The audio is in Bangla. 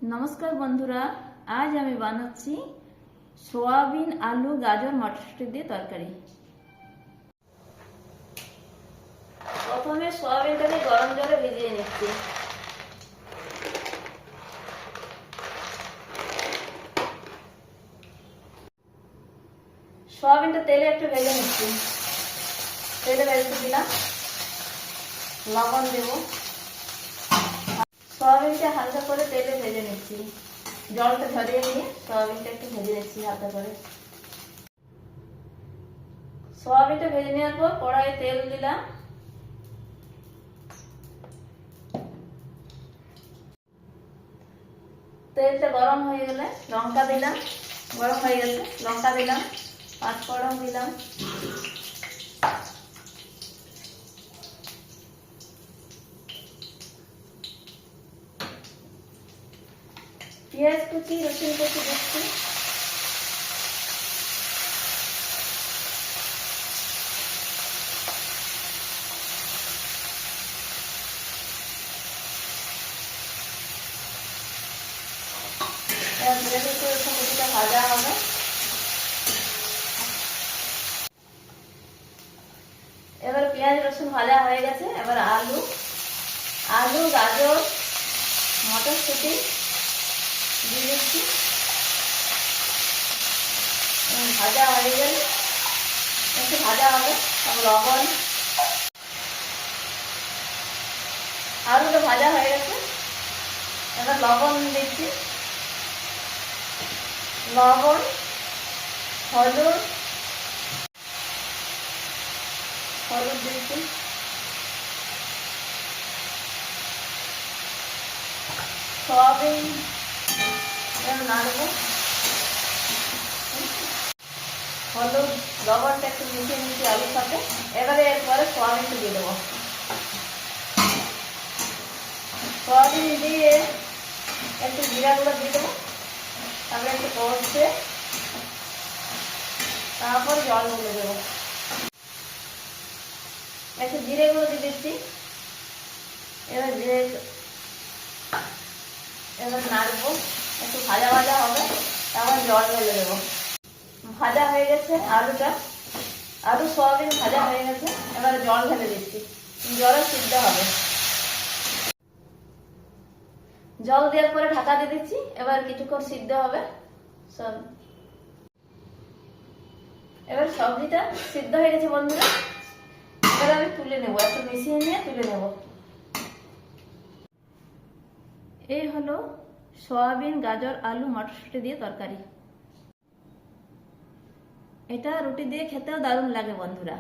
নমস্কার বন্ধুরা, আজ আমি বানাচ্ছি সোয়াবিন, আলু, গাজর, মটরশুঁটি দিয়ে তরকারি। প্রথমে সোয়াবিনটাকে গরম জলে ভিজিয়ে নিচ্ছি। সোয়াবিনটা তেলে একটু ভেজে নিচ্ছি। তেলে ভেজে দিলাম, লবণ দেব। সোয়াবিনটা হালকা করে তেলে ভেজে নিচ্ছি। জলটা ঝরিয়ে নিয়ে সোয়াবিনটা একটু ভেজে নিচ্ছি হালকা করে। সোয়াবিনটা ভেজে নেওয়ার পর কড়াইয়ে তেল দিলাম। তেলটা গরম হয়ে গেলে লঙ্কা দিলাম। গরম হয়ে গেছে, লঙ্কা দিলাম, পাঁচফোড়ন দিলাম, পেঁয়াজ কুচি, রসুন কুচি দিচ্ছি। ধীরে ধীরে রসুন কুচিটা ভাজা হবে। এবার পেঁয়াজ রসুন ভাজা হয়ে গেছে। এবার আলু, গাজর, মটরশুঁটি দিয়ে দিচ্ছি। ভাজা হয়ে গেলে একটু ভাজা হবে, তারপর লবণ। আলুটা ভাজা হয়ে গেছে, এবার লবণ দিচ্ছি। লবণ, হলুদ দিচ্ছি। সয়াবিন নাড়বো। হলুদ, লবণটা একটু মিশিয়ে নিচ্ছি আলুর সাথে। এবারে এরপরে সয়াবিনটা দিয়ে দেবো। সয়াবিন দিয়ে একটু জিরা গুঁড়ো দিয়ে দেবো। তারপরে একটু কষে তারপর জল গুলে দেবো। একটু জিরে গুঁড়ো দিয়ে দিচ্ছি। এবার নাড়বো, একটু ভাজা ভাজা হবে, তারপর জল ঢেলে দেবো। ভাজা হয়ে গেছে আলু সয়াবিন ভাজা হয়ে গেছে। এবার জল ঢেলে দিচ্ছি, জলে সিদ্ধ হবে। জল দেওয়ার পরে ঢাকা দিয়ে দিচ্ছি। এবার কিছুক্ষণ সিদ্ধ হবে সব। এবার সবজিটা সিদ্ধ হয়ে গেছে বন্ধুরা। এবার আমি তুলে নেবো, একটু মিশিয়ে নিয়ে তুলে নেব। এই হলো সয়াবিন, গাজর, আলু, মটরশুঁটি দিয়ে তরকারি। এটা রুটি দিয়ে খেতেও দারুণ লাগে বন্ধুরা।